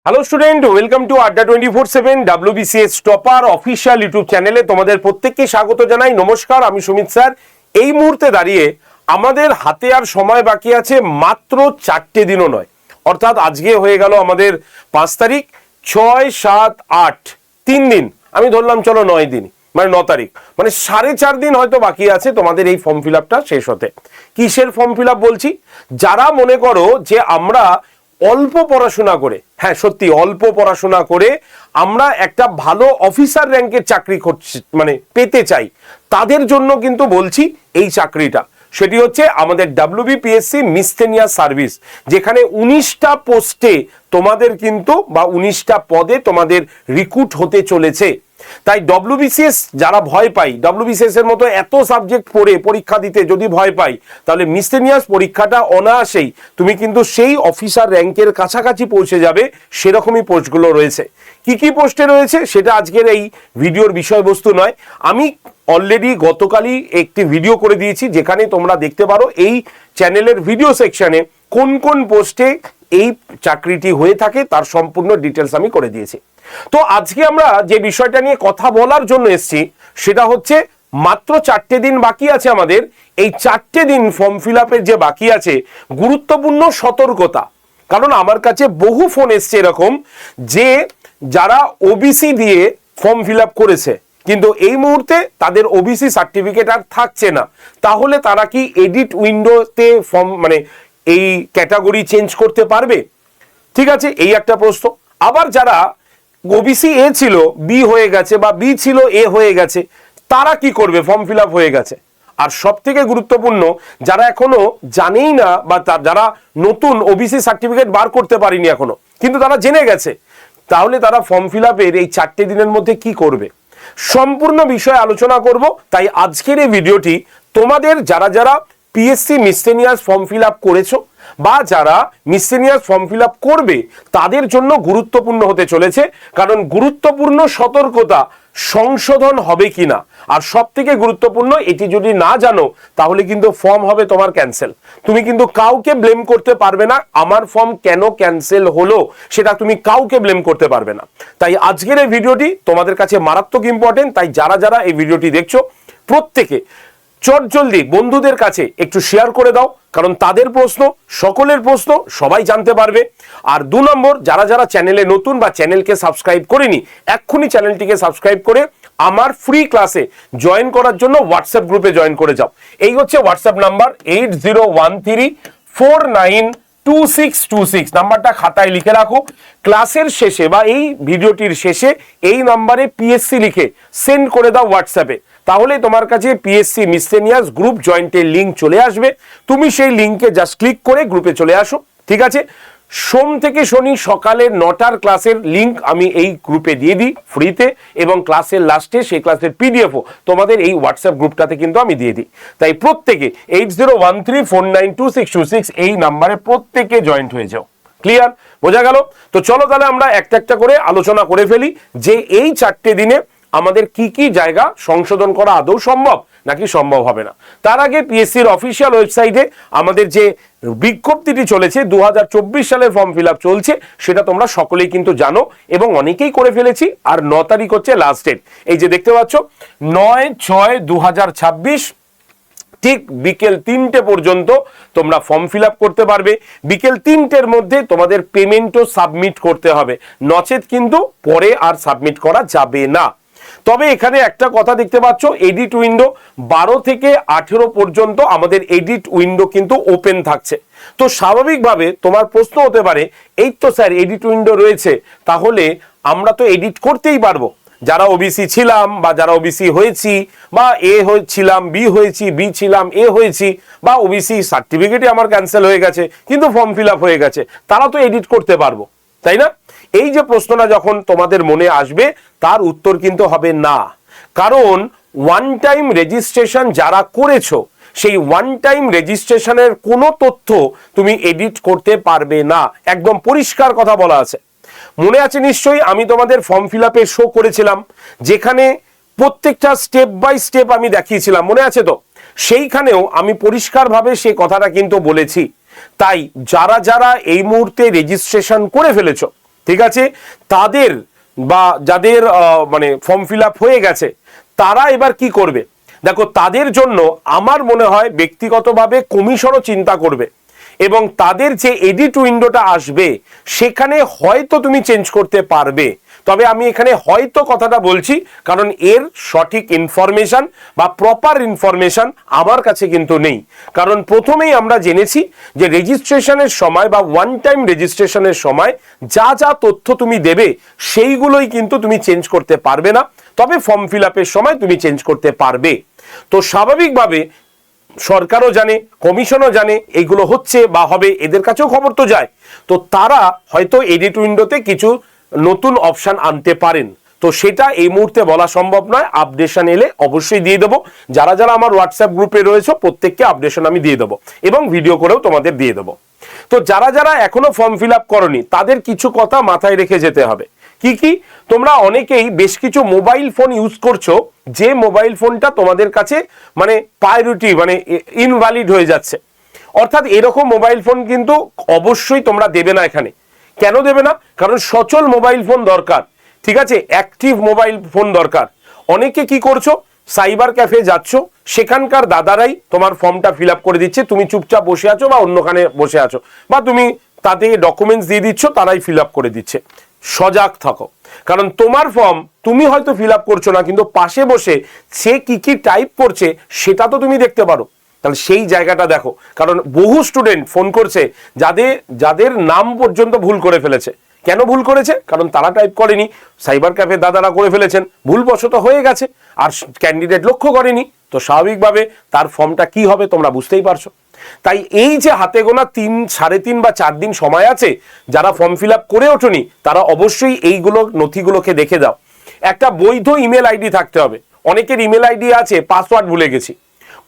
Hello student, welcome to আড্ডা 24/7 WBCS topper official YouTube চ্যানেলে তোমাদের প্রত্যেককে স্বাগত জানাই। নমস্কার, আমি সুমিত স্যার। এই মুহূর্তে দাঁড়িয়ে আমাদের হাতে আর সময় বাকি আছে মাত্র 4টে দিনও নয়, অর্থাৎ আজকে হয়ে গেল আমাদের 5 তারিখ, 6, 7, 8, 3 দিন, আমি ধরলাম চলো 9 দিন, মানে 9 তারিখ, মানে 4.5 দিন হয়তো বাকি আছে তোমাদের এই ফর্ম ফিল আপটা শেষ হতে। কিসের ফর্ম ফিল আপ বলছি? যারা মনে করো যে আমরা অল্প পড়াশোনা করে, হ্যাঁ সত্যি অল্প পড়াশোনা করে আমরা একটা ভালো অফিসার র্যাঙ্কের চাকরি মানে পেতে চাই, তাদের জন্য কিন্তু বলছি এই চাকরিটা। সেটি হচ্ছে আমাদের WBPSC মিসসেলিনিয়াস সার্ভিস, যেখানে 19টা পোস্টে তোমাদের কিন্তু বা 19টা পদে তোমাদের রিক্রুট হতে চলেছে। তাই WBCS যারা ভয় পাই, WBCS এর মতো এত সাবজেক্ট পড়ে পরীক্ষা দিতে যদি ভয় পাই, তাহলে মিসসেলিনিয়াস পরীক্ষাটা অনায়াসেই তুমি কিন্তু সেই অফিসার র্যাঙ্কের কাছাকাছি পৌঁছে যাবে। সেরকমই পোস্টগুলো রয়েছে। কি কি পোস্টে রয়েছে সেটা আজকের এই ভিডিওর বিষয়বস্তু নয়। আমি অলরেডি গতকালই একটি ভিডিও করে দিয়েছি, যেখানে তোমরা দেখতে পারো এই চ্যানেলের ভিডিও সেকশনে কোন কোন পোস্টে এই চাকরিটি হয়ে থাকে তার সম্পূর্ণ ডিটেলস আমি করে দিয়েছি। তো আজকে আমরা যে বিষয়টা নিয়ে কথা বলার জন্য এসেছি সেটা হচ্ছে মাত্র 4টে দিন বাকি আছে আমাদের। এই 4টে দিন ফর্ম ফিল আপের যে বাকি আছে, গুরুত্বপূর্ণ সতর্কতা। কারণ আমার কাছে বহু ফোন এসছে এরকম যে যারা ওবিসি দিয়ে ফর্ম ফিল আপ করেছে, কিন্তু এই মুহূর্তে তাদের ওবিসি সার্টিফিকেট আর থাকছে না। তাহলে তারা কি এডিট উইন্ডোতে ফর্ম মানে এই ক্যাটাগরি চেঞ্জ করতে পারবে? ঠিক আছে, এই একটা প্রশ্ন। আবার যারা ওবিসি এ ছিল বি হয়ে গেছে, বা বি ছিল এ হয়ে গেছে, তারা কি করবে? ফর্ম ফিল আপ হয়ে গেছে। আর সব থেকে গুরুত্বপূর্ণ, যারা এখনো জানেই না বা যারা নতুন ওবিসি সার্টিফিকেট বার করতে পারেনি এখনো, কিন্তু তারা জেনে গেছে, তাহলে তারা ফর্ম ফিল আপের এই 4টে দিনের মধ্যে কি করবে, সম্পূর্ণ বিষয়ে আলোচনা করব। তাই আজকের এই ভিডিওটি তোমাদের যারা যারা PSC miscellaneous form fill up করেছো বা যারা মিসসেলিনিয়াস ফর্ম ফিল আপ করবে তাদের জন্য গুরুত্বপূর্ণ হতে চলেছে। কারণ গুরুত্বপূর্ণ সতর্কতা, সংশোধন হবে কিনা, আর সব থেকে গুরুত্বপূর্ণ, এটি যদি না জানো তাহলে কিন্তু ফর্ম হবে তোমার ক্যান্সেল। তুমি কিন্তু কাউকে ব্লেম করতে পারবে না, আমার ফর্ম কেন ক্যান্সেল হলো সেটা তুমি কাউকে ব্লেম করতে পারবে না। তাই আজকের এই ভিডিওটি তোমাদের কাছে মারাত্মক ইম্পর্টেন্ট। তাই যারা যারা এই ভিডিওটি দেখছো প্রত্যেকে চটজলদি বন্ধুদের কাছে একটু শেয়ার করে দাও, কারণ তাদের প্রশ্ন, সকলের প্রশ্ন সবাই জানতে পারবে। আর 2 নম্বর, যারা যারা চ্যানেলে নতুন বা চ্যানেলকে সাবস্ক্রাইব করেনি, এক্ষুনি চ্যানেলটিকে সাবস্ক্রাইব করে আমার ফ্রি ক্লাসে জয়েন করার জন্য হোয়াটসঅ্যাপ গ্রুপে জয়েন করে যাও। এই হচ্ছে হোয়াটসঅ্যাপ নাম্বার 8013492626। নাম্বারটা খাতায় লিখে রাখো। ক্লাসের শেষে বা এই ভিডিওটির শেষে এই নাম্বারে পিএসসি লিখে সেন্ড করে দাও হোয়াটসঅ্যাপে, তাহলে তোমার কাছে পিএসসি মিসসেলিনিয়াস গ্রুপ জয়েন্টের লিঙ্ক চলে আসবে। তুমি সেই লিঙ্কে জাস্ট ক্লিক করে গ্রুপে চলে আসো। ঠিক আছে, সোম থেকে শনি সকালের 9টার ক্লাসের লিঙ্ক আমি এই গ্রুপে দিয়ে দিই ফ্রিতে, এবং ক্লাসের লাস্টে সেই ক্লাসের পিডিএফও তোমাদের এই হোয়াটসঅ্যাপ গ্রুপটাতে কিন্তু আমি দিয়ে দিই। তাই প্রত্যেকে 8013492626 এই নাম্বারে প্রত্যেকে জয়েন্ট হয়ে যাও। ক্লিয়ার? বোঝা গেল? তো চলো তাহলে আমরা একটা একটা করে আলোচনা করে ফেলি যে এই 4টে দিনে আমাদের কি কি জায়গা সংশোধন করা আদৌ সম্ভব নাকি সম্ভব হবে না। তার আগে পিএসসির অফিসিয়াল ওয়েবসাইটে আমাদের যে বিজ্ঞপ্তিটি চলেছে, 2024 সালের ফর্ম ফিল আপ চলছে, সেটা তোমরা সকলেই কিন্তু জানো এবং অনেকেই করে ফেলেছি। আর 9 তারিখ হচ্ছে লাস্ট ডেট। এই যে দেখতে পাচ্ছ 9/6/2026 ঠিক বিকেল 3টে পর্যন্ত তোমরা ফর্ম ফিল আপ করতে পারবে। বিকেল 3টের মধ্যে তোমাদের পেমেন্টও সাবমিট করতে হবে, নচেত কিন্তু পরে আর সাবমিট করা যাবে না। তবে এখানে একটা কথা দেখতে পাচ্ছ, এডিট উইন্ডো 12 থেকে 18 পর্যন্ত আমাদের এডিট উইন্ডো কিন্তু ওপেন থাকছে। তো স্বাভাবিকভাবে তোমার প্রশ্ন হতে পারে, এই তো স্যার এডিট উইন্ডো রয়েছে, তাহলে আমরা তো এডিট করতেই পারবো। যারা ওবিসি ছিলাম বা যারা ওবিসি হয়েছি, বা এ হয়েছিলাম বি হয়েছি, বি ছিলাম এ হয়েছি, বা ওবিসি সার্টিফিকেটই আমার ক্যান্সেল হয়ে গেছে কিন্তু ফর্ম ফিল আপ হয়ে গেছে, তারা তো এডিট করতে পারবো, তাই না? এই যে প্রশ্নটা যখন তোমাদের মনে আসবে, তার উত্তর কিন্তু হবে না। কারণ ওয়ান টাইম রেজিস্ট্রেশন যারা করেছো, সেই ওয়ান টাইম রেজিস্ট্রেশনের কোনো তথ্য তুমি এডিট করতে পারবে না। একদম পরিষ্কার কথা বলা আছে। মনে আছে নিশ্চয়ই, আমি তোমাদের ফর্ম ফিল আপে শো করেছিলাম, যেখানে প্রত্যেকটা স্টেপ বাই স্টেপ আমি দেখিয়েছিলাম, মনে আছে তো? সেইখানেও আমি পরিষ্কারভাবে সেই কথাটা কিন্তু বলেছি। তাই যারা যারা এই মুহূর্তে রেজিস্ট্রেশন করে ফেলেছো, ঠিক আছে, তাদের বা যাদের মানে ফর্ম ফিল আপ হয়ে গেছে তারা এবার কি করবে? দেখো, তাদের জন্য আমার মনে হয় ব্যক্তিগতভাবে কমিশনও চিন্তা করবে এবং তাদের যে এডিট উইন্ডোটা আসবে সেখানে হয়তো তুমি চেঞ্জ করতে পারবে। তবে আমি এখানে হয়তো কথাটা বলছি কারণ এর সঠিক ইনফরমেশন বা প্রপার ইনফরমেশন আমার কাছে কিন্তু নেই। কারণ প্রথমেই আমরা জেনেছি যে রেজিস্ট্রেশনের সময় বা ওয়ান টাইম রেজিস্ট্রেশনের সময় যা যা তথ্য তুমি দেবে সেইগুলোই কিন্তু তুমি চেঞ্জ করতে পারবে না, তবে ফর্ম ফিল আপের সময় তুমি চেঞ্জ করতে পারবে। তো স্বাভাবিকভাবে সরকারও জানে, কমিশনও জানে এগুলো হচ্ছে বা হবে, এদের কাছেও খবর তো যায়, তো তারা হয়তো এডিট উইন্ডোতে কিছু নতুন অপশন আনতে পারেন। তো সেটা এই মুহূর্তে বলা সম্ভব নয়, আপডেশন এলে অবশ্যই দিয়ে দেবো। যারা যারা আমার হোয়াটসঅ্যাপ গ্রুপে রয়েছে প্রত্যেককে আপডেশন আমি দিয়ে দেবো এবং ভিডিও করেও তোমাদের দিয়ে দেবো। তো যারা যারা এখনো ফর্ম ফিল আপ করনি তাদের কিছু কথা মাথায় রেখে যেতে হবে। কি কি? তোমরা অনেকেই বেশ কিছু মোবাইল ফোন ইউজ করছো, যে মোবাইল ফোনটা তোমাদের কাছে মানে প্রায়োরিটি মানে ইনভ্যালিড হয়ে যাচ্ছে। অর্থাৎ এরকম মোবাইল ফোন কিন্তু অবশ্যই তোমরা দেবে না এখানে। কেন দেবে না? কারণ সচল মোবাইল ফোন দরকার, ঠিক আছে, অ্যাক্টিভ মোবাইল ফোন দরকার। অনেকে কি করছো, সাইবার ক্যাফে যাচ্ছ, সেখানকার দাদারাই তোমার ফর্মটা ফিল আপ করে দিচ্ছে, তুমি চুপচাপ বসে আছো বা অন্যখানে বসে আছো, বা তুমি তাতে ডকুমেন্টস দিয়ে দিচ্ছ, তারাই ফিল আপ করে দিচ্ছে। সজাগ থাকো, কারণ তোমার ফর্ম তুমি হয়তো ফিল আপ করছো না, কিন্তু পাশে বসে সে কি কি টাইপ করছে সেটা তো তুমি দেখতে পারো। তাহলে সেই জায়গাটা দেখো, কারণ বহু স্টুডেন্ট ফোন করছে যাদের নাম পর্যন্ত ভুল করে ফেলেছে। কেন ভুল করেছে? কারণ তারা টাইপ করেনি, সাইবার ক্যাফে দাদারা করে ফেলেছেন, ভুলবশত হয়ে গেছে, আর ক্যান্ডিডেট লক্ষ্য করেনি। তো স্বাভাবিকভাবে তার ফর্মটা কি হবে তোমরা বুঝতেই পারছো। তাই এই যে হাতে গোনা 3, 3.5 বা 4 দিন সময় আছে, যারা ফর্ম ফিল আপ করে ওঠোনি তারা অবশ্যই এইগুলো নথিগুলোকে দেখে দাও। একটা বৈধ ইমেল আইডি থাকতে হবে। অনেকের ইমেল আইডি আছে, পাসওয়ার্ড ভুলে গেছি,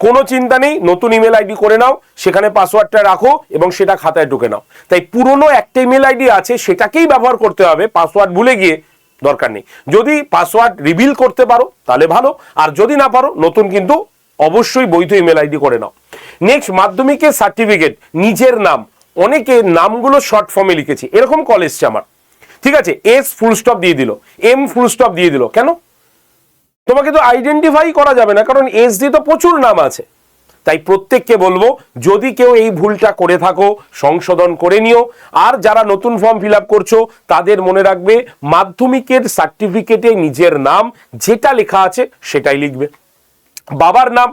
কোনো চিন্তা নেই, নতুন ইমেল আইডি করে নাও, সেখানে পাসওয়ার্ডটা রাখো এবং সেটা খাতায় ঢুকে নাও। তাই পুরনো একটা ইমেল আইডি আছে সেটাকেই ব্যবহার করতে হবে, পাসওয়ার্ড ভুলে গিয়ে দরকার নেই। যদি পাসওয়ার্ড রিভিল করতে পারো তাহলে ভালো, আর যদি না পারো নতুন কিন্তু অবশ্যই বৈধ ইমেল আইডি করে নাও। নেক্সট, মাধ্যমিকের সার্টিফিকেট, নিজের নাম। অনেকে নামগুলো শর্ট ফর্মে লিখেছি, এরকম কল এসছে আমার, ঠিক আছে, এস ফুল স্টপ দিয়ে দিল, এম ফুল স্টপ দিয়ে দিল। কেন? তোমাকে তো আইডেন্টিফাই করা যাবে না, কারণ এস দিয়ে তো প্রচুর নাম আছে। তাই প্রত্যেককে বলবো, যদি কেউ এই ভুলটা করে থাকো সংশোধন করে নিও। আর যারা নতুন ফর্ম ফিল আপ করছো তাদের মনে রাখবে, মাধ্যমিকের সার্টিফিকেটে নিজের নাম যেটা লেখা আছে সেটাই লিখবে, বাবার নাম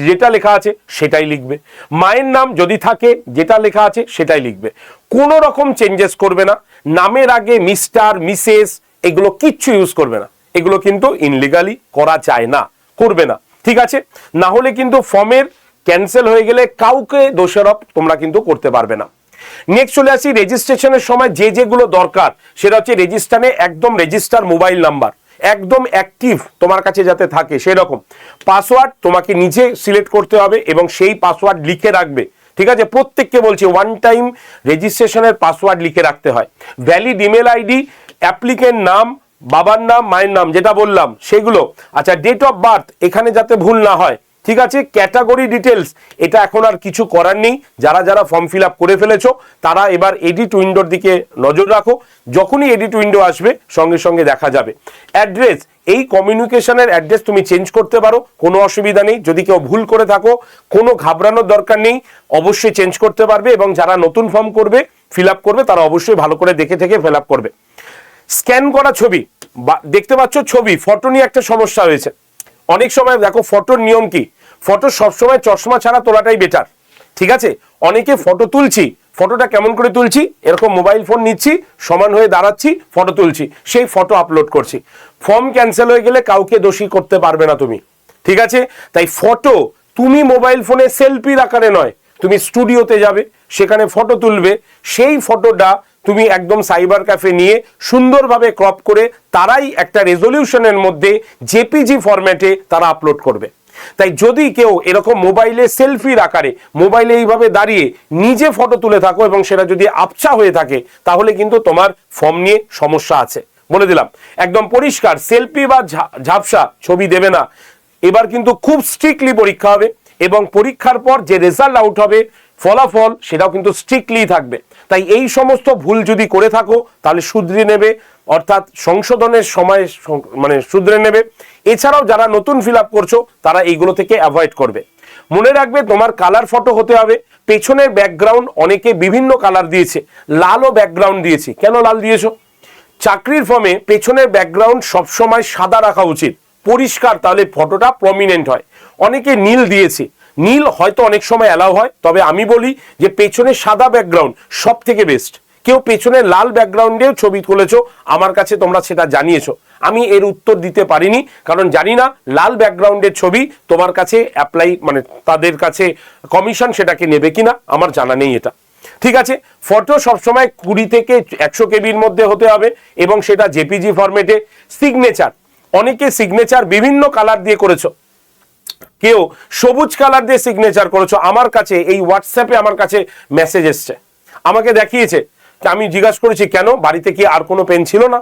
যেটা লেখা আছে সেটাই লিখবে, মায়ের নাম যদি থাকে যেটা লেখা আছে সেটাই লিখবে, কোনো রকম চেঞ্জেস করবে না। নামের আগে মিস্টার, মিসেস এগুলো কিচ্ছু ইউজ করবে না, এগুলো কিন্তু ইনলিগালি করা যায় না, করবে না, ঠিক আছে? না হলে কিন্তু ফর্মের ক্যান্সেল হয়ে গেলে কাউকে দোষারোপ তোমরা কিন্তু করতে পারবে না। নেক্সট চলে আসি রেজিস্ট্রেশনের সময় যেগুলো দরকার, সেটা হচ্ছে রেজিস্ট্রারে একদম রেজিস্টার মোবাইল নাম্বার একদম অ্যাক্টিভ তোমার কাছে যাতে থাকে সেরকম। পাসওয়ার্ড তোমাকে নিজে সিলেক্ট করতে হবে এবং সেই পাসওয়ার্ড লিখে রাখবে, ঠিক আছে? প্রত্যেককে বলছি ওয়ান টাইম রেজিস্ট্রেশনের পাসওয়ার্ড লিখে রাখতে হয়। ভ্যালিড ইমেল আইডি, অ্যাপ্লিকেন্ট নাম, বাবার নাম, মায়ের নাম যেটা বললাম সেগুলো। আচ্ছা, ডেট অফ বার্থ এখানে যাতে ভুল না হয়, ঠিক আছে? ক্যাটাগরি ডিটেলস, এটা এখন আর কিছু করার নেই। যারা যারা ফর্ম ফিল আপ করে ফেলেছো তারা এবার এডিট উইন্ডোর দিকে নজর রাখো, যখনই এডিট উইন্ডো আসবে সঙ্গে সঙ্গে দেখা যাবে। অ্যাড্রেস, এই কমিউনিকেশনের অ্যাড্রেস তুমি চেঞ্জ করতে পারো, কোনো অসুবিধা নেই। যদি কেউ ভুল করে থাকো কোনো ঘাবড়ানোর দরকার নেই, অবশ্যই চেঞ্জ করতে পারবে। এবং যারা নতুন ফর্ম করবে ফিল আপ করবে তারা অবশ্যই ভালো করে দেখে থেকে ফিল আপ করবে। স্ক্যান করা ছবি, দেখতে পাচ্ছ ছবি, ফটো নিয়ে একটা সমস্যা হয়েছে। অনেক সময় দেখো ফটোর নিয়ম কি, ফটো সবসময় চশমা ছাড়া তোলাটাই বেটার, ঠিক আছে? অনেকে ফটো তুলছি, ফটোটা কেমন করে তুলছি, এরকম মোবাইল ফোন নিচ্ছি, সমান হয়ে দাঁড়াচ্ছি, ফটো তুলছি, সেই ফটো আপলোড করছি। ফর্ম ক্যান্সেল হয়ে গেলে কাউকে দোষী করতে পারবে না তুমি, ঠিক আছে? তাই ফটো তুমি মোবাইল ফোনে সেলফির আকারে নয়, তুমি স্টুডিওতে যাবে, সেখানে ফটো তুলবে, সেই ফটোটা তুমি একদম সাইবার ক্যাফে নিয়ে সুন্দরভাবে ক্রপ করে তারাই একটা রেজলিউশনের মধ্যে জেপিজি ফরম্যাটে তারা আপলোড করবে। তাই যদি কেউ এরকম মোবাইলে সেলফির আকারে মোবাইলে এইভাবে দাঁড়িয়ে নিজে ফটো তুলে থাকো এবং সেটা যদি আবছা হয়ে থাকে তাহলে কিন্তু তোমার ফর্ম নিয়ে সমস্যা আছে, বলে দিলাম একদম পরিষ্কার। সেলফি বা ঝাপসা ছবি দেবে না। এবার কিন্তু খুব স্ট্রিক্টলি পরীক্ষা হবে এবং পরীক্ষার পর যে রেজাল্ট আউট হবে ফলাফল সেটাও কিন্তু স্ট্রিক্টলি থাকবে। তাই এই সমস্ত ভুল যদি করে থাকো তাহলে শুধরে নেবে, অর্থাৎ সংশোধনের সময় মানে শুধরে নেবে। এছাড়াও যারা নতুন ফিল আপ করছো তারা এইগুলো থেকে অ্যাভয়েড করবে। মনে রাখবে তোমার কালার ফটো হতে হবে। পেছনের ব্যাকগ্রাউন্ড অনেকে বিভিন্ন কালার দিয়েছে, লালও ব্যাকগ্রাউন্ড দিয়েছি। কেন লাল দিয়েছো? চাকরির ফর্মে পেছনের ব্যাকগ্রাউন্ড সবসময় সাদা রাখা উচিত, পরিষ্কার, তাহলে ফটোটা প্রমিনেন্ট হয়। অনেকে নীল দিয়েছে, নীল হয়তো অনেক সময় অ্যালাউ হয়, তবে আমি বলি যে পেছনে সাদা ব্যাকগ্রাউন্ড সব থেকে বেস্ট। কেউ পেছনে লাল ব্যাকগ্রাউন্ডেও ছবি তুলেছো, আমার কাছে তোমরা সেটা জানিয়েছো, আমি এর উত্তর দিতে পারিনি, কারণ জানি না লাল ব্যাকগ্রাউন্ডের ছবি তোমার কাছে অ্যাপ্লাই মানে তাদের কাছে কমিশন সেটাকে নেবে কিনা আমার জানা নেই এটা। ঠিক আছে, ফটো সবসময় 20 থেকে 100 কেবির মধ্যে হতে হবে এবং সেটা জেপিজি ফরম্যাটে। সিগনেচার, অনেকে সিগনেচার বিভিন্ন কালার দিয়ে করেছো, কেউ সবুজ কালার দিয়ে সিগনেচার করেছো। আমার কাছে এই হোয়াটসঅ্যাপে আমার কাছে মেসেজ এসছে, আমাকে দেখিয়েছে, আমি জিজ্ঞাসা করেছি কেন, বাড়িতে কি আর কোনো পেন ছিল না?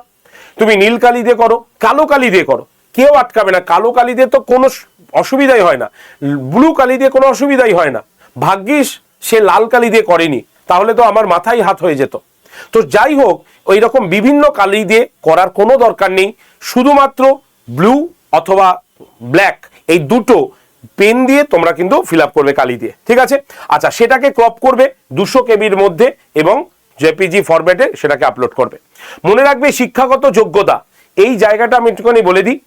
তুমি নীল কালি দিয়ে করো, কালো কালি দিয়ে করো, কেউ আটকাবে না। কালো কালি দিয়ে তো কোনো অসুবিধাই হয় না, ব্লু কালি দিয়ে কোনো অসুবিধাই হয় না। ভাগ্যিস সে লাল কালি দিয়ে করেনি, তাহলে তো আমার মাথায় হাত হয়ে যেত। তো যাই হোক, ওই রকম বিভিন্ন কালি দিয়ে করার কোনো দরকার নেই। শুধুমাত্র ব্লু অথবা ব্ল্যাক এই দুটো পেন দিয়ে তোমরা কিন্তু ফিল আপ করবে কালি দিয়ে। ঠিক আছে, আচ্ছা, সেটাকে ক্রপ করবে 200 কেবির মধ্যে এবং জেপিজি ফরম্যাটে সেটাকে আপলোড করবে। মনে রাখবে শিক্ষাগত যোগ্যতা, এই জায়গাটা আমি একটুখানি বলে দিই।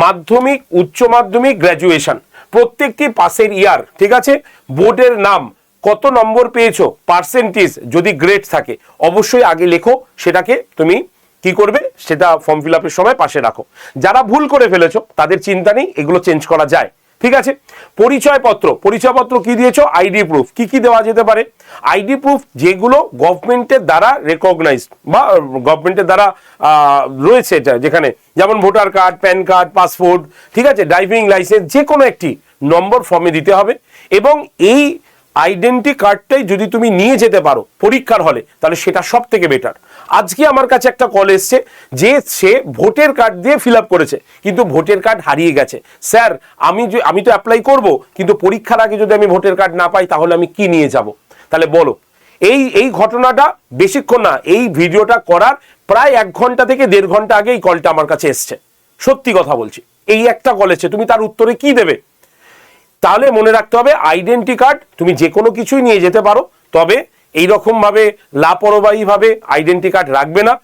মাধ্যমিক, উচ্চ মাধ্যমিক, গ্র্যাজুয়েশন প্রত্যেকটি পাসের ইয়ার, ঠিক আছে, বোর্ডের নাম, কত নম্বর পেয়েছো, পার্সেন্টেজ, যদি গ্রেড থাকে অবশ্যই আগে লেখো। সেটাকে তুমি কি করবে, সেটা ফর্ম ফিল আপের সময় পাশে রাখো। যারা ভুল করে ফেলেছো তাদের চিন্তা নেই, এগুলো চেঞ্জ করা যায়। ঠিক আছে, পরিচয়পত্র, পরিচয়পত্র কি দিয়েছো, আইডি প্রুফ, কি কি দেওয়া যেতে পারে? আইডি প্রুফ যেগুলো গভর্নমেন্টের দ্বারা রেকগনাইজড বা গভর্নমেন্টের দ্বারা রয়েছে, এটা যেখানে যেমন voter card, pan card, passport, ঠিক আছে, ড্রাইভিং লাইসেন্স, যে কোনো একটি নম্বর ফর্মে দিতে হবে। এবং এই আইডেন্টি কার্ডটাই যদি তুমি নিয়ে যেতে পারো পরীক্ষার হলে তাহলে সেটা সব থেকে বেটার। আজকে আমার কাছে একটা কল এসছে যে সে ভোটার কার্ড দিয়ে ফিল আপ করেছে কিন্তু ভোটার কার্ড হারিয়ে গেছে। স্যার, আমি তো অ্যাপ্লাই করব, কিন্তু পরীক্ষার আগে যদি আমি ভোটার কার্ড না পাই তাহলে আমি কি নিয়ে যাব? তাহলে বলো, এই ঘটনাটা বেশিক্ষণ না, এই ভিডিওটা করার প্রায় 1 ঘন্টা থেকে 1.5 ঘন্টা আগে এই কলটা আমার কাছে এসছে। সত্যি কথা বলছি, এই একটা কল এসছে, তুমি তার উত্তরে কি দেবে? তাহলে মনে রাখতে হবে আইডেন্টি কার্ড তুমি যে কোনো কিছুই নিয়ে যেতে পারো, তবে এইরকম ভাবে লাপরবাহী ভাবে আইডেন্টি কার্ড রাখবে না।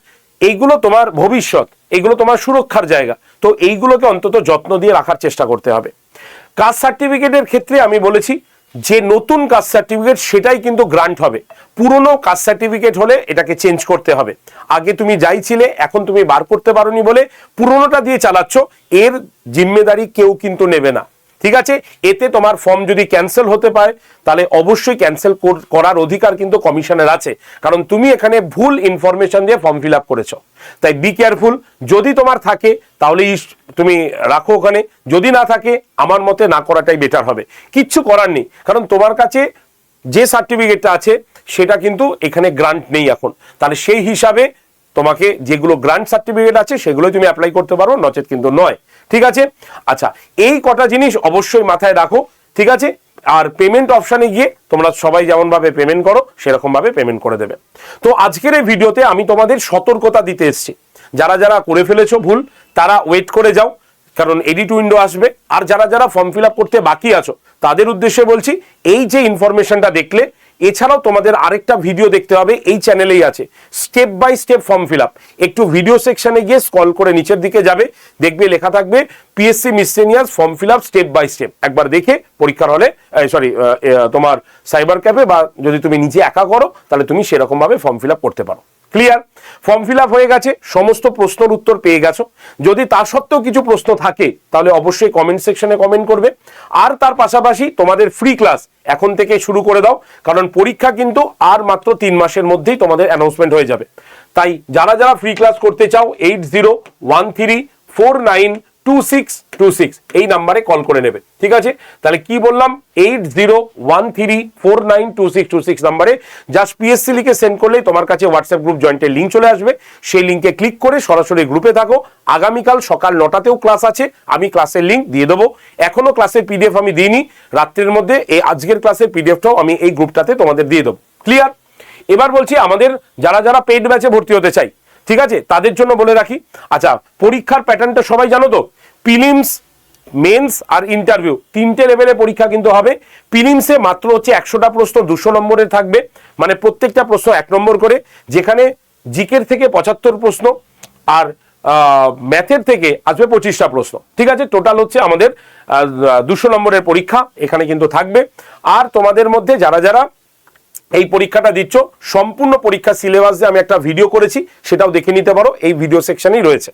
এইগুলো তোমার ভবিষ্যৎ, এইগুলো তোমার সুরক্ষার জায়গা, তো এইগুলোকে অন্তত যত্ন দিয়ে রাখার চেষ্টা করতে হবে। কাস্ট সার্টিফিকেটের ক্ষেত্রে আমি বলেছি যে নতুন কাস্ট সার্টিফিকেট সেটাই কিন্তু গ্রান্ট হবে। পুরনো কাস্ট সার্টিফিকেট হলে এটাকে চেঞ্জ করতে হবে। আগে তুমি যাই ছিলে এখন তুমি বার করতে পারোনি বলে পুরনোটা দিয়ে চালাচ্ছ, এর জিম্মেদারি কেউ কিন্তু নেবে না। ঠিক আছে, এতে তোমার ফর্ম যদি ক্যান্সেল হতে পারে তাহলে অবশ্যই ক্যান্সেল করার অধিকার কিন্তু কমিশনের আছে, কারণ তুমি এখানে ভুল ইনফরমেশন দিয়ে ফর্ম ফিল আপ করেছো। তাই বি কেয়ারফুল, যদি তোমার থাকে তাহলে তুমি রাখো ওখানে, যদি না থাকে আমার মতে না করাটাই বেটার হবে। কিচ্ছু করার নেই, কারণ তোমার কাছে যে সার্টিফিকেটটা আছে সেটা কিন্তু এখানে গ্রান্ট নেই এখন। তাহলে সেই হিসাবে তোমাকে যেগুলো গ্রান্ট সার্টিফিকেট আছে সেগুলোই তুমি অ্যাপ্লাই করতে পারো, নচেত কিন্তু নয়। ঠিক আছে, আচ্ছা, এই কটা জিনিস অবশ্যই মাথায় রাখো। ঠিক আছে, আর পেমেন্ট অপশানে গিয়ে তোমরা সবাই যেমন ভাবে পেমেন্ট করো সেরকম ভাবে পেমেন্ট করে দেবে। তো আজকের এই ভিডিওতে আমি তোমাদের সতর্কতা দিতে এসেছি, যারা যারা করে ফেলেছো ভুল তারা ওয়েট করে যাও, কারণ এডিট উইন্ডো আসবে। আর যারা যারা ফর্ম ফিল আপ করতে বাকি আছো তাদের উদ্দেশ্যে বলছি, এই যে ইনফরমেশনটা দেখলে এছাড়াও তোমাদের আরেকটা ভিডিও দেখতে হবে, এই চ্যানেলেই আছে, step by step form fill up. একটু ভিডিও সেকশনে গিয়ে স্ক্রল করে নিচের দিকে যাবে, দেখবে লেখা থাকবে PSC miscellaneous form fill up step by step. একবার দেখে পরীক্ষার হলে তোমার সাইবার ক্যাফে বা যদি তুমি নিজে একা করো তাহলে তুমি সেরকম ভাবে ফর্ম ফিল আপ করতে পারো। ক্লিয়ার? ফর্ম ফিল আপ হয়ে গেছে, সমস্ত প্রশ্নের উত্তর পেয়ে গেছো। যদি তার সত্ত্বেও কিছু প্রশ্ন থাকে তাহলে অবশ্যই কমেন্ট সেকশনে কমেন্ট করবে। আর তার পাশাপাশি তোমাদের ফ্রি ক্লাস এখন থেকে শুরু করে দাও, কারণ পরীক্ষা কিন্তু আর মাত্র 3 মাসের মধ্যেই তোমাদের অ্যানাউন্সমেন্ট হয়ে যাবে। তাই যারা যারা ফ্রি ক্লাস করতে চাও 801349 2626 এই নাম্বারে কল করে নেবে, ঠিক আছে? তাহলে কি বললাম, 8013492626 নাম্বারে জাস্ট পিএসসি লিখে সেন্ড করলেই তোমার কাছে হোয়াটসঅ্যাপ গ্রুপ জয়েন্টের লিঙ্ক চলে আসবে। সেই লিঙ্কে ক্লিক করে সরাসরি গ্রুপে থাকো। আগামীকাল সকাল 9টাতেও ক্লাস আছে, আমি ক্লাসের লিঙ্ক দিয়ে দেবো। এখনো ক্লাসের পিডিএফ আমি দিইনি, রাত্রের মধ্যে এই আজকের ক্লাসের পিডিএফটাও আমি এই গ্রুপটাতে তোমাদের দিয়ে দেবো। ক্লিয়ার? এবার বলছি আমাদের যারা যারা পেইড ব্যাচে ভর্তি হতে চাই, ঠিক আছে, তাদের জন্য বলে রাখি। আচ্ছা, পরীক্ষার প্যাটার্নটা সবাই জানো তো, প্রিলিমস, মেন্স আর ইন্টারভিউ তিনটে লেভেলে পরীক্ষা কিন্তু হবে। প্রিলিমসে মাত্র হচ্ছে 100টা প্রশ্ন 200 নম্বরের থাকবে, মানে প্রত্যেকটা প্রশ্ন 1 নম্বর করে, যেখানে জিকের থেকে 75 প্রশ্ন আর ম্যাথের থেকে আসবে 25টা প্রশ্ন, ঠিক আছে? টোটাল হচ্ছে আমাদের 200 নম্বরের পরীক্ষা এখানে কিন্তু থাকবে। আর তোমাদের মধ্যে যারা যারা এই পরীক্ষাটা দিচ্ছ, সম্পূর্ণ পরীক্ষা সিলেবাস যে আমি একটা ভিডিও করেছি সেটাও দেখে নিতে পারো, এই ভিডিও সেকশনেই রয়েছে,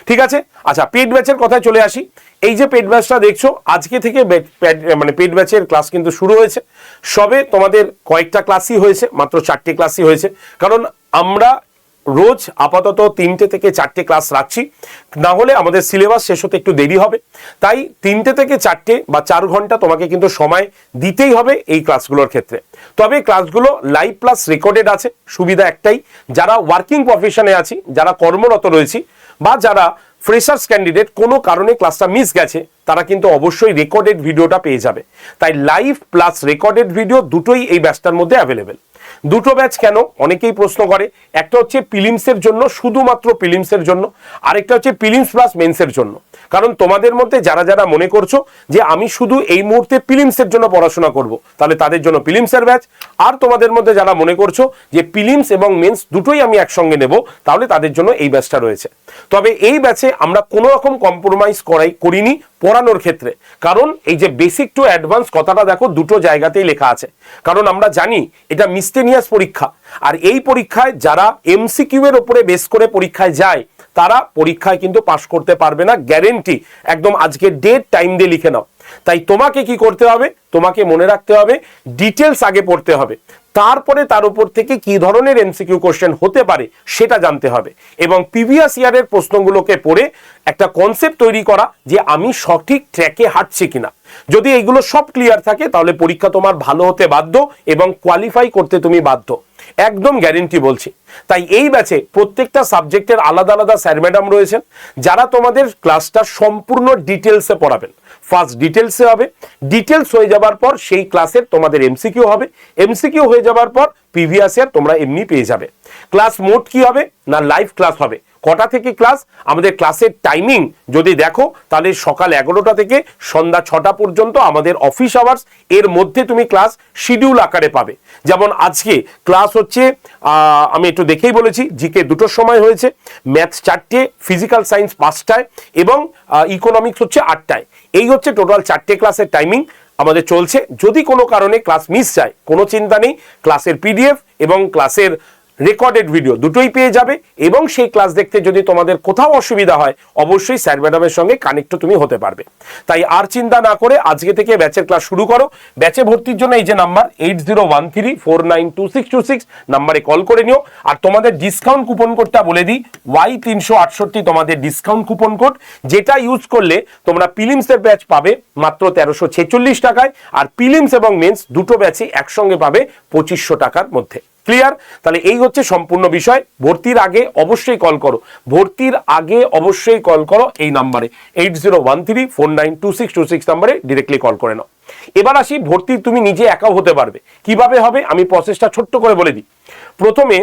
ঠিক আছে? আচ্ছা, পেড ব্যাচের কথায় চলে আসি। এই যে পেড ব্যাচটা দেখছো, আজকে থেকে মানে পেড ব্যাচের ক্লাস কিন্তু শুরু হয়েছে। সবে তোমাদের কয়েকটা ক্লাসই হয়েছে, মাত্র 4টে ক্লাসই হয়েছে, কারণ আমরা রোজ আপাতত 3টে থেকে 4টে ক্লাস রাখছি, না হলে আমাদের সিলেবাস শেষ হতে একটু দেরি হবে। তাই 3টে থেকে 4টে বা 4 ঘন্টা তোমাকে কিন্তু সময় দিতেই হবে এই ক্লাসগুলোর ক্ষেত্রে। তবে ক্লাসগুলো লাইভ প্লাস রেকর্ডেড আছে। সুবিধা একটাই, যারা ওয়ার্কিং প্রফেশনে আছি, যারা কর্মরত রয়েছি, বা যারা ফ্রেশার্স ক্যান্ডিডেট কোনো কারণে ক্লাসটা মিস গেছে, তারা কিন্তু অবশ্যই রেকর্ডেড ভিডিওটা পেয়ে যাবে। তাই লাইভ প্লাস রেকর্ডেড ভিডিও দুটোই এই ব্যাচটার মধ্যে অ্যাভেলেবেল। দুটো ব্যাচ কেন অনেকেই প্রশ্ন করে, একটা হচ্ছে প্রিলিমসের জন্য, শুধুমাত্র প্রিলিমসের জন্য, আরেকটা হচ্ছে প্রিলিমস প্লাস মেন্সের জন্য। কারণ তোমাদের মধ্যে যারা যারা মনে করছো যে আমি শুধু এই মুহূর্তে প্রিলিমসের জন্য পড়াশোনা করব, তাহলে তাদের জন্য প্রিলিমসের ব্যাচ। আর তোমাদের মধ্যে যারা মনে করছো যে প্রিলিমস এবং মেন্স দুটোই আমি একসঙ্গে নেব, তাহলে তাদের জন্য এই ব্যাচটা রয়েছে। তবে এই ব্যাচে আমরা কোনো রকম কম্প্রোমাইজ করিনি পড়ানোর ক্ষেত্রে, কারণ এই যে বেসিক টু অ্যাডভান্স কথাটা দেখো দুটো জায়গাতেই লেখা আছে। কারণ আমরা জানি এটা মিসটেনিয়াস পরীক্ষা, আর এই পরীক্ষায় যারা এমসিকিউ এর উপরে বেস করে পরীক্ষায় যায়, তারা পরীক্ষায় কিন্তু পাশ করতে পারবে না, গ্যারেন্টি। একদম আজকে ডেট টাইম দিয়ে লিখে নাও। তাই তোমাকে কি করতে হবে, তোমাকে মনে রাখতে হবে, ডিটেলস আগে পড়তে হবে, তারপরে তার উপর থেকে কি ধরনের এমসিকিউ কোশ্চেন হতে পারে সেটা জানতে হবে, এবং প্রিভিয়াস ইয়ারের প্রশ্নগুলোকে পড়ে একটা কনসেপ্ট তৈরি করা যে আমি সঠিক ট্র্যাকে হাঁটছি কিনা। যদি এইগুলো সব ক্লিয়ার থাকে, তাহলে পরীক্ষা তোমার ভালো হতে বাধ্য এবং কোয়ালিফাই করতে তুমি বাধ্য, একদম গ্যারেন্টি বলছি। তাই এই ব্যাচে প্রত্যেকটা সাবজেক্টের আলাদা আলাদা স্যার ম্যাডাম রয়েছেন, যারা তোমাদের ক্লাসটা সম্পূর্ণ ডিটেলসে পড়াবেন। ফার্স্ট ডিটেলসে হবে, ডিটেলস হয়ে যাবার পর সেই ক্লাসের তোমাদের এমসিকিউ হবে, এমসিকিউ হয়ে যাবার পর প্রিভিয়াস ইয়ার তোমরা এমনি পেয়ে যাবে। ক্লাস মোড কি হবে না, লাইভ ক্লাস হবে। কটা থেকে ক্লাস, আমাদের ক্লাসের টাইমিং যদি দেখো, তাহলে সকাল 11টা থেকে সন্ধ্যা 6টা পর্যন্ত আমাদের অফিস আওয়ার্স, এর মধ্যে তুমি ক্লাস শিডিউল আকারে পাবে। যেমন আজকে ক্লাস হচ্ছে, আমি একটু দেখেই বলেছি, জিকে 2টোর সময় হয়েছে, ম্যাথস 4টে, ফিজিক্যাল সায়েন্স 5টায়, এবং ইকোনমিক্স হচ্ছে 8টায়। এই হচ্ছে টোটাল 4টে ক্লাসের টাইমিং আমাদের চলছে। যদি কোনো কারণে ক্লাস মিস যায়, কোনো চিন্তা নেই, ক্লাসের পিডিএফ এবং ক্লাসের রেকর্ডেড ভিডিও দুটোই পেয়ে যাবে। এবং সেই ক্লাস দেখতে যদি তোমাদের কোথাও অসুবিধা হয়, অবশ্যই স্যার ম্যাডামের সঙ্গে কানেক্ট তুমি হতে পারবে। তাই আর চিন্তা না করে আজকে থেকে ব্যাচের ক্লাস শুরু করো। ব্যাচে ভর্তির জন্য এই যে নাম্বার 8013492626 নাম্বারে কল করে নিও। আর তোমাদের ডিসকাউন্ট কুপন কোডটা বলে দিই, Y368 তোমাদের ডিসকাউন্ট কুপন কোড, যেটা ইউজ করলে তোমরা প্রিলিমসের ব্যাচ পাবে মাত্র 1346 টাকায়, আর প্রিলিমস এবং মেন্স দুটো ব্যাচে একসঙ্গে পাবে 2500 টাকার মধ্যে। ক্লিয়ার? তাহলে এই হচ্ছে সম্পূর্ণ বিষয়। ভর্তির আগে অবশ্যই কল করো, ভর্তির আগে অবশ্যই কল করো এই নাম্বারে 8013492626 নাম্বারে ডিরেক্টলি কল করে নাও। এবার আসি, ভর্তি তুমি নিজে একাও হতে পারবে। কিভাবে হবে আমি প্রসেসটা ছোট্ট করে বলে দিই। প্রথমে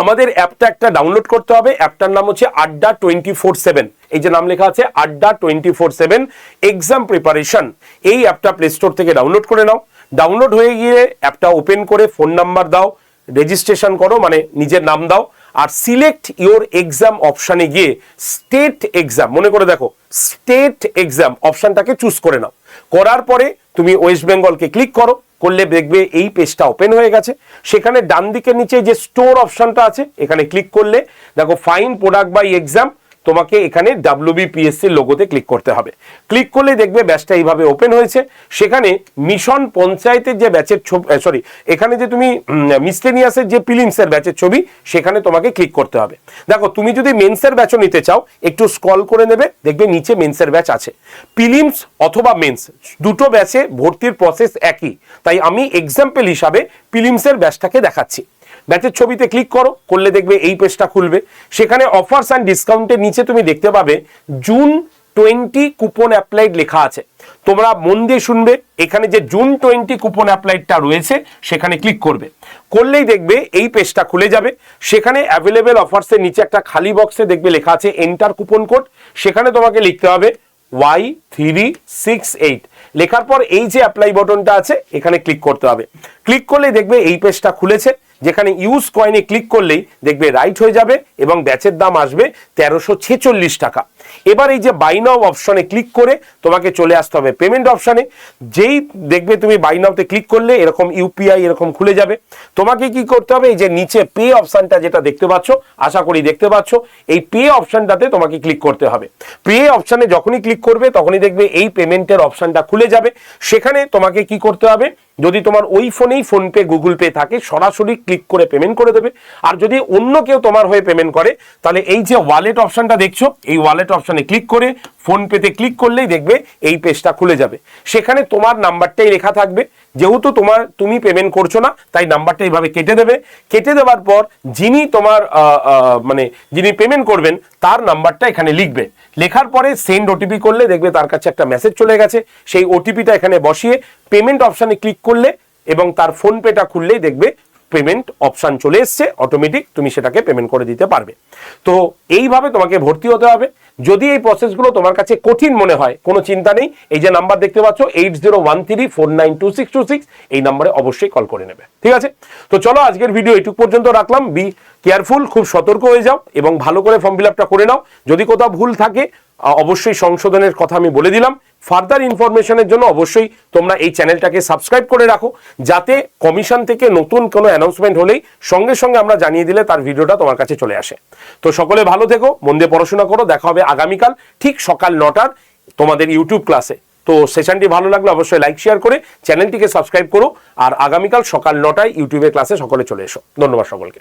আমাদের অ্যাপটা একটা ডাউনলোড করতে হবে। অ্যাপটার নাম হচ্ছে আড্ডা 24/7। এই যে নাম লেখা আছে আড্ডা 24/7 এক্সাম প্রিপারেশন, এই অ্যাপটা প্লে স্টোর থেকে ডাউনলোড করে নাও। ডাউনলোড হয়ে গিয়ে অ্যাপটা ওপেন করে ফোন নাম্বার দাও, রেজিস্ট্রেশন করো, মানে নিজের নাম দাও, আর সিলেক্ট ইওর এক্সাম অপশানে গিয়ে স্টেট এক্সাম, মনে করে দেখো, স্টেট এক্সাম অপশানটাকে চুজ করে নাও। করার পরে তুমি ওয়েস্ট বেঙ্গলকে ক্লিক করো, করলে দেখবে এই পেজটা ওপেন হয়ে গেছে। সেখানে ডান দিকের নিচে যে স্টোর অপশনটা আছে, এখানে ক্লিক করলে দেখো ফাইন প্রোডাক্ট বাই এক্সাম, তোমাকে এখানে WBPSC লোগোতে ক্লিক করতে হবে। ক্লিক করলে দেখবে ব্যাচটা এইভাবে ওপেন হয়েছে। সেখানে মিশন পঞ্চায়েতের যে ব্যাচের ছবি, সরি, এখানে যে তুমি মিসলেনিয়াসের যে প্রিলিমসের ব্যাচের ছবি, সেখানে তোমাকে ক্লিক করতে হবে। দেখো, তুমি যদি মেন্সের ব্যাচও নিতে চাও, একটু স্ক্রল করে নেবে, দেখবে নিচে মেন্সের ব্যাচ আছে। প্রিলিমস অথবা মেন্স দুটো ব্যাচে ভর্তির প্রসেস একই, তাই আমি এক্সাম্পল হিসাবে প্রিলিমসের ব্যাচটাকে দেখাচ্ছি। ব্যাচের ছবিতে ক্লিক করলে দেখবে এই পেজটা খুলবে। সেখানে অফার্স অ্যান্ড ডিসকাউন্টের নিচে তুমি দেখতে পাবে জুন 20 কুপন অ্যাপ্লাইড লেখা আছে। তোমরা মন দিয়ে শুনবে, এখানে যে জুন 20 কুপন অ্যাপ্লাইডটা রয়েছে সেখানে ক্লিক করলেই দেখবে এই পেজটা খুলে যাবে। সেখানে অ্যাভেলেবেল অফার্সের নিচে একটা খালি বক্সে দেখবে লেখা আছে এন্টার কুপন কোড। সেখানে তোমাকে লিখতে হবে Y368। লেখার পর এই যে অ্যাপ্লাই বাটনটা আছে এখানে ক্লিক করতে হবে। ক্লিক করলেই দেখবে এই পেজটা খুলেছে, যেখানে ইউজ কয়েনে ক্লিক করলেই দেখবে রাইট হয়ে যাবে এবং ব্যাচের দাম আসবে 1346 টাকা। এবার এই যে বাই নাও অপশনে ক্লিক করে তোমাকে চলে আসতে হবে পেমেন্ট অপশনে। যেই দেখবে তুমি বাই নাওতে ক্লিক করলে এরকম ইউপিআই এরকম খুলে যাবে। তোমাকে কি করতে হবে, এই যে নিচে পে অপশনটা যেটা দেখতে পাচ্ছ, আশা করি দেখতে পাচ্ছ, এই পে অপশনটাতে তোমাকে ক্লিক করতে হবে। পে অপশনে যখনই ক্লিক করবে তখনই দেখবে এই পেমেন্টের অপশনটা খুলে যাবে। সেখানে তোমাকে কি করতে হবে, যদি তোমার ওই ফোনেই ফোনপে গুগল পে থাকে সরাসরি ক্লিক করে পেমেন্ট করে দেবে। আর যদি অন্য কেউ তোমার হয়ে পেমেন্ট করে তাহলে এই যে ওয়ালেট অপশনটা দেখছো, এই ওয়ালেট অপশনে ক্লিক করে ফোনপেতে ক্লিক করলেই দেখবে এই পেজটা খুলে যাবে। সেখানে তোমার নাম্বারটাই লেখা থাকবে। যেহেতু তুমি পেমেন্ট করছো না তাই নাম্বারটা এইভাবে কেটে দেবে। কেটে দেওয়ার পর যিনি তোমার যিনি পেমেন্ট করবেন তার নাম্বারটা এখানে লিখবে। লেখার পরে সেন্ড ওটিপি করলে দেখবে তার কাছে একটা মেসেজ চলে গেছে। সেই ওটিপিটা এখানে বসিয়ে পেমেন্ট অপশানে ক্লিক করলে এবং তার ফোনপেটা খুললেই দেখবে পেমেন্ট অপশান চলে এসছে, অটোমেটিক তুমি সেটাকে পেমেন্ট করে দিতে পারবে। তো এইভাবে তোমাকে ভর্তি হতে হবে। যদি এই প্রসেসগুলো তোমার কাছে কঠিন মনে হয় কোনো চিন্তা নেই, এই যে নাম্বার দেখতে পাচ্ছ 8013492626, এই নাম্বারে অবশ্যই কল করে নেবে। ঠিক আছে, তো চলো আজকের ভিডিও এইটুকু পর্যন্ত রাখলাম। বি কেয়ারফুল, খুব সতর্ক হয়ে যাও এবং ভালো করে ফর্ম ফিল আপটা করে নাও। যদি কোথাও ভুল থাকে অবশ্যই সংশোধনের কথা আমি বলে দিলাম। ফার্দার ইনফরমেশনের জন্য অবশ্যই তোমরা এই চ্যানেলটাকে সাবস্ক্রাইব করে রাখো, যাতে কমিশন থেকে নতুন কোনো অ্যানাউন্সমেন্ট হলেই সঙ্গে সঙ্গে আমরা জানিয়ে দিলে তার ভিডিওটা তোমার কাছে চলে আসে। তো সকলে ভালো থেকো, মন দিয়ে পড়াশোনা করো। দেখা হবে আগামীকাল ঠিক সকাল 9টার তোমাদের ইউটিউব ক্লাসে। তো সেশনটি ভালো লাগলে অবশ্যই লাইক শেয়ার করে চ্যানেলটিকে সাবস্ক্রাইব করো। আর আগামীকাল সকাল 9টায় ইউটিউবের ক্লাসে সকলে চলে এসো। ধন্যবাদ সকলকে।